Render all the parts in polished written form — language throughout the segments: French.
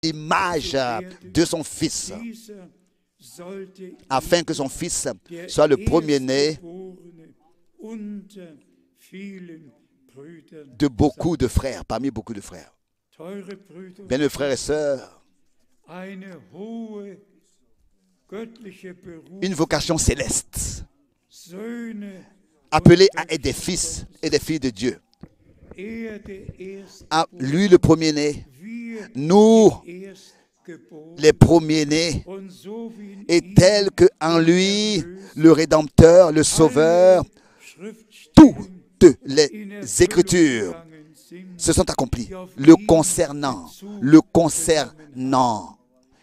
l'image de son Fils, afin que son Fils soit le premier-né de beaucoup de frères, parmi beaucoup de frères. Bien, mes frères et sœurs, une vocation céleste, appelé à être des fils et des filles de Dieu. À lui le premier-né, nous les premiers-nés, et tel que en lui le Rédempteur, le Sauveur, toutes les Écritures se sont accomplies, le concernant,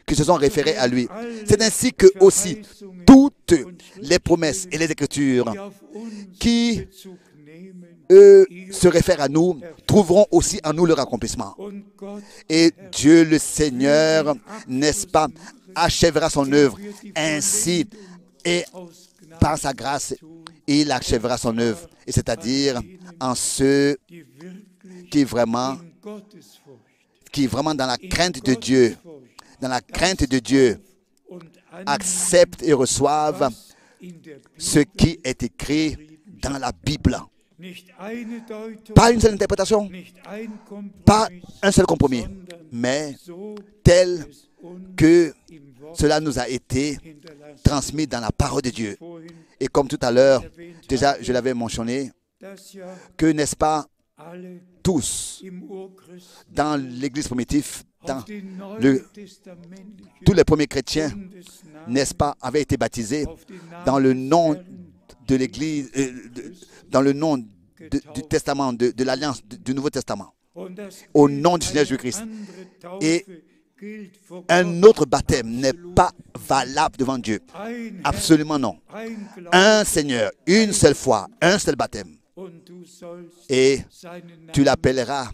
qui se sont référées à lui. C'est ainsi que aussi toutes les promesses et les Écritures qui se réfèrent à nous trouveront aussi en nous leur accomplissement. Et Dieu le Seigneur, n'est-ce pas, achèvera son œuvre ainsi, et par sa grâce, il achèvera son œuvre. Et c'est-à-dire en ceux qui vraiment dans la crainte de Dieu, acceptent et reçoivent ce qui est écrit dans la Bible. Pas une seule interprétation, pas un seul compromis, mais tel que cela nous a été transmis dans la parole de Dieu. Et comme tout à l'heure, déjà je l'avais mentionné, que n'est-ce pas, tous dans l'Église primitive, tous les premiers chrétiens, n'est-ce pas, avaient été baptisés dans le nom de l'Église, dans le nom du Testament, de l'Alliance, du Nouveau Testament, au nom du Seigneur Jésus-Christ. Et un autre baptême n'est pas valable devant Dieu. Absolument non. Un Seigneur, une seule foi, un seul baptême. Et tu l'appelleras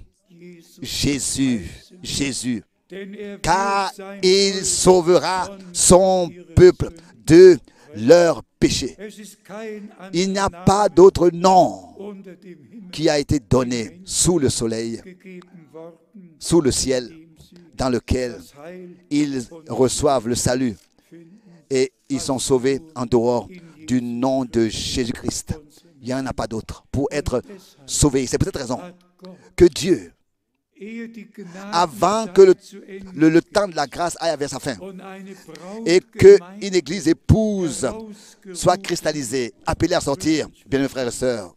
Jésus, Jésus, car il sauvera son peuple de leurs péchés. Il n'y a pas d'autre nom qui a été donné sous le soleil, sous le ciel, dans lequel ils reçoivent le salut et ils sont sauvés en dehors du nom de Jésus-Christ. Il n'y en a pas d'autre pour être sauvés. C'est pour cette raison que Dieu, avant que le temps de la grâce aille vers sa fin et qu'une église épouse soit cristallisée, appelée à sortir, bien mes frères et sœurs,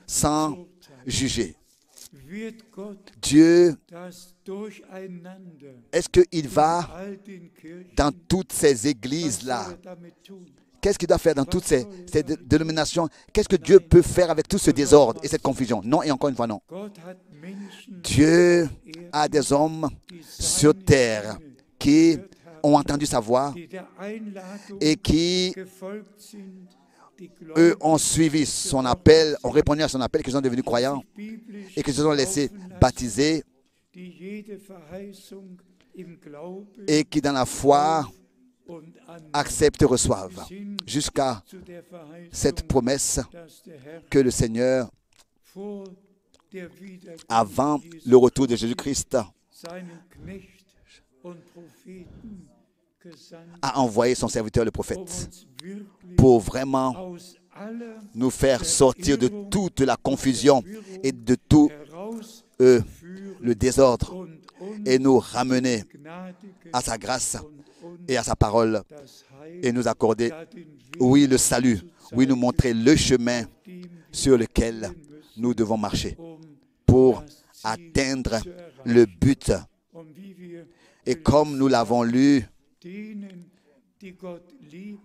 sans juger, Dieu, est-ce qu'il va dans toutes ces églises-là? Qu'est-ce qu'il doit faire dans toutes ces dénominations? Qu'est-ce que Dieu peut faire avec tout ce désordre et cette confusion? Non, et encore une fois, non. Dieu a des hommes sur terre qui ont entendu sa voix et qui, eux, ont suivi son appel, ont répondu à son appel, qui sont devenus croyants et qui se sont laissés baptiser et qui, dans la foi, acceptent et reçoivent jusqu'à cette promesse que le Seigneur, avant le retour de Jésus-Christ, a envoyé son serviteur le prophète pour vraiment nous faire sortir de toute la confusion et de tout le désordre et nous ramener à sa grâce et à sa parole et nous accorder, oui, le salut, oui, nous montrer le chemin sur lequel nous devons marcher pour atteindre le but. Et comme nous l'avons lu,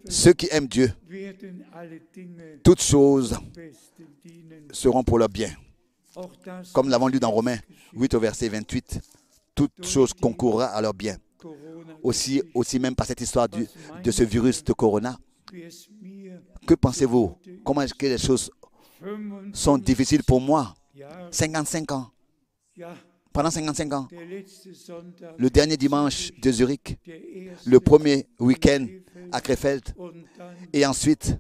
ceux qui aiment Dieu, toutes choses seront pour leur bien. Comme nous l'avons lu dans Romains 8 au verset 28, toute chose concourra à leur bien. Aussi même par cette histoire de ce virus de Corona. Que pensez-vous? Comment est-ce que les choses sont difficiles pour moi? 55 ans. Pendant 55 ans. Le dernier dimanche de Zurich. Le premier week-end à Krefeld. Et ensuite,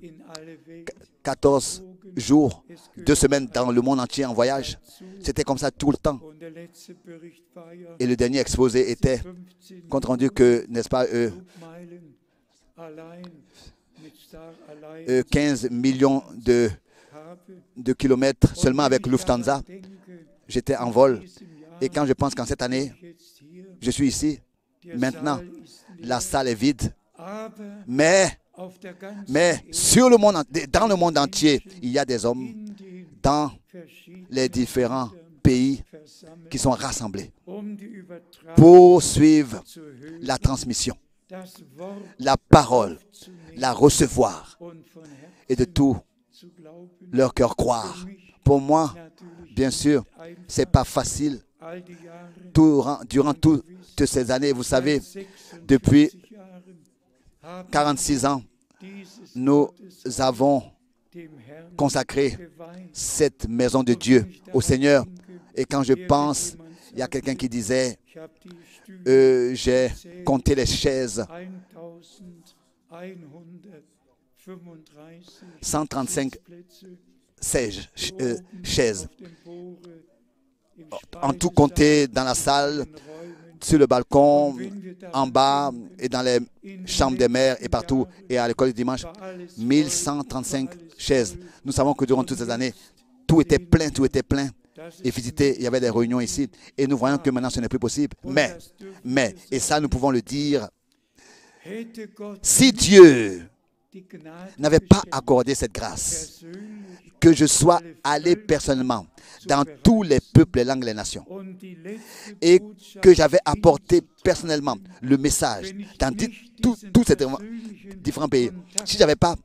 14 jours, 2 semaines dans le monde entier en voyage. C'était comme ça tout le temps. Et le dernier exposé était compte rendu que, n'est-ce pas, 15 millions de kilomètres seulement avec Lufthansa. J'étais en vol. Et quand je pense qu'en cette année, je suis ici, maintenant, la salle est vide. Mais sur le monde, dans le monde entier, il y a des hommes dans les différents pays qui sont rassemblés pour suivre la transmission, la parole, la recevoir et de tout leur cœur croire. Pour moi, bien sûr, ce n'est pas facile. Durant toutes ces années, vous savez, depuis 46 ans, nous avons consacré cette maison de Dieu au Seigneur. Et quand je pense, il y a quelqu'un qui disait, j'ai compté les chaises, 135 chaises, en tout compté dans la salle, sur le balcon, en bas et dans les chambres des mères et partout et à l'école du dimanche, 1135 chaises. Nous savons que durant toutes ces années, tout était plein, Et visiter, il y avait des réunions ici et nous voyons que maintenant ce n'est plus possible. Mais, et ça nous pouvons le dire, si Dieu n'avait pas accordé cette grâce, que je sois allé personnellement dans tous les peuples, les langues, les nations, et que j'avais apporté personnellement le message dans tous ces différents pays. Si je n'avais pas